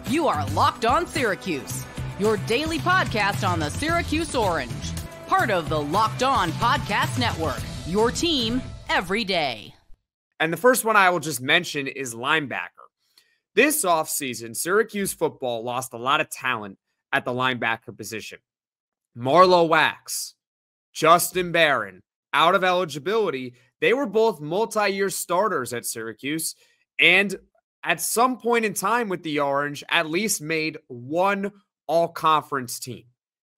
You are Locked On Syracuse, your daily podcast on the Syracuse Orange. Part of the Locked On Podcast Network, your team every day. And the first one I will just mention is linebacker. This offseason, Syracuse football lost a lot of talent at the linebacker position. Marlowe Wax, Justin Barron, out of eligibility. They were both multi-year starters at Syracuse, and at some point in time with the Orange, at least made one all-conference team.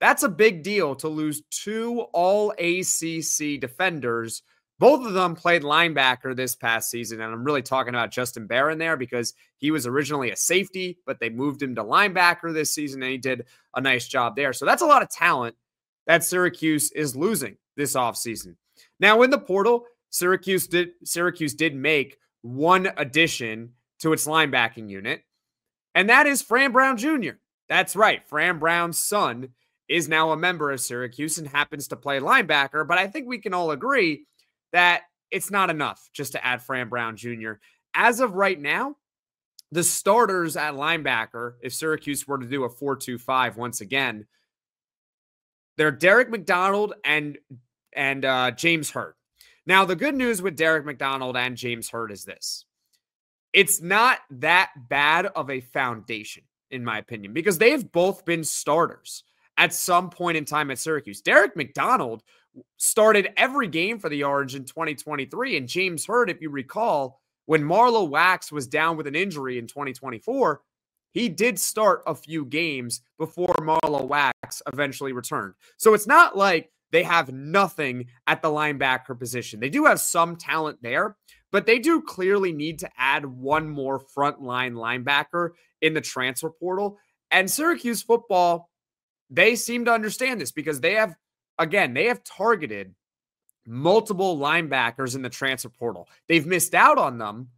That's a big deal to lose two all-ACC defenders. Both of them played linebacker this past season, and I'm really talking about Justin Barron there because he was originally a safety, but they moved him to linebacker this season, and he did a nice job there. So that's a lot of talent that Syracuse is losing this offseason. Now, in the portal, Syracuse did make one addition to its linebacking unit, and that is Fran Brown Jr. That's right. Fran Brown's son is now a member of Syracuse and happens to play linebacker, but I think we can all agree that it's not enough just to add Fran Brown Jr. As of right now, the starters at linebacker, if Syracuse were to do a 4-2-5 once again, they're Derek McDonald and James Hurd. Now, the good news with Derek McDonald and James Hurd is this. It's not that bad of a foundation, in my opinion, because they've both been starters at some point in time at Syracuse. Derek McDonald started every game for the Orange in 2023, and James Hurd, if you recall, when Marlowe Wax was down with an injury in 2024, he did start a few games before Marlowe Wax eventually returned. So it's not like they have nothing at the linebacker position. They do have some talent there, but they do clearly need to add one more frontline linebacker in the transfer portal. And Syracuse football, they seem to understand this because they have targeted multiple linebackers in the transfer portal. They've missed out on them,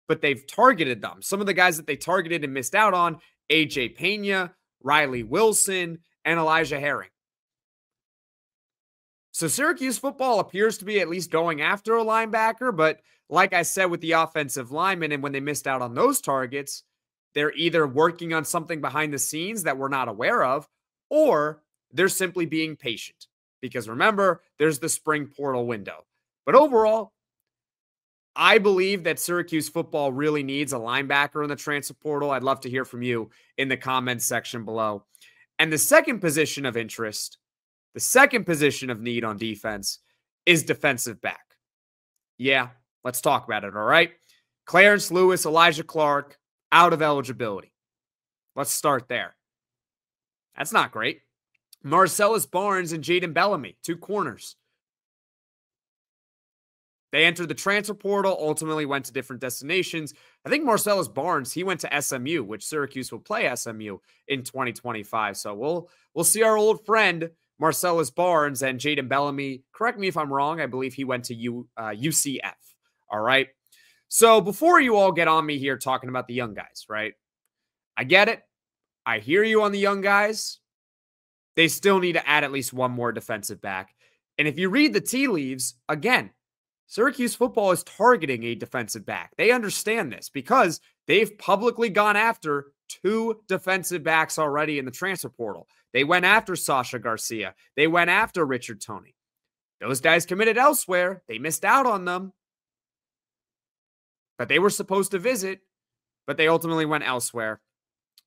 but they've targeted them. Some of the guys that they targeted and missed out on, A.J. Pena, Riley Wilson, and Elijah Herring. So Syracuse football appears to be at least going after a linebacker, but like I said with the offensive linemen, and when they missed out on those targets, they're either working on something behind the scenes that we're not aware of, or they're simply being patient. Because remember, there's the spring portal window. But overall, I believe that Syracuse football really needs a linebacker in the transfer portal. I'd love to hear from you in the comments section below. And the second position of interest, the second position of need on defense, is defensive back. Yeah, let's talk about it, all right? Clarence Lewis, Elijah Clark, out of eligibility. Let's start there. That's not great. Marcellus Barnes and Jaden Bellamy, two corners. They entered the transfer portal, ultimately went to different destinations. I think Marcellus Barnes, he went to SMU, which Syracuse will play SMU in 2025. So we'll see our old friend Marcellus Barnes and Jaden Bellamy. Correct me if I'm wrong. I believe he went to UCF. All right. So before you all get on me here talking about the young guys, right? I get it. I hear you on the young guys. They still need to add at least one more defensive back. And if you read the tea leaves, again, Syracuse football is targeting a defensive back. They understand this because they've publicly gone after two defensive backs already in the transfer portal. They went after Sasha Garcia. They went after Richard Toney. Those guys committed elsewhere. They missed out on them. But they were supposed to visit, but they ultimately went elsewhere.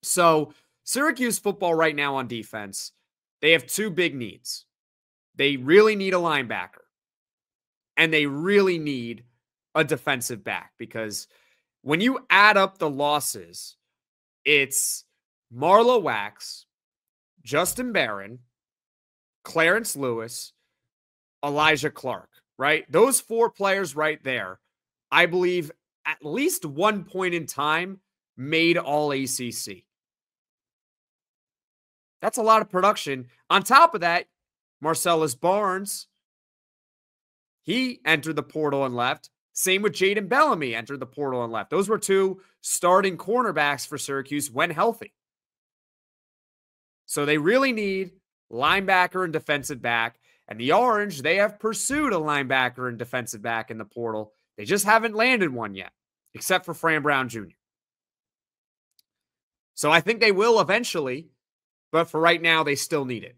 So Syracuse football right now on defense, they have two big needs. They really need a linebacker, and they really need a defensive back because when you add up the losses, it's Marlowe Wax, Justin Barron, Clarence Lewis, Elijah Clark, right? Those four players right there, I believe at least one point in time made all ACC. That's a lot of production. On top of that, Marcellus Barnes, he entered the portal and left. Same with Jaden Bellamy, entered the portal and left. Those were two starting cornerbacks for Syracuse when healthy. So they really need linebacker and defensive back. And the Orange, they have pursued a linebacker and defensive back in the portal. They just haven't landed one yet, except for Fran Brown Jr. So I think they will eventually, but for right now, they still need it.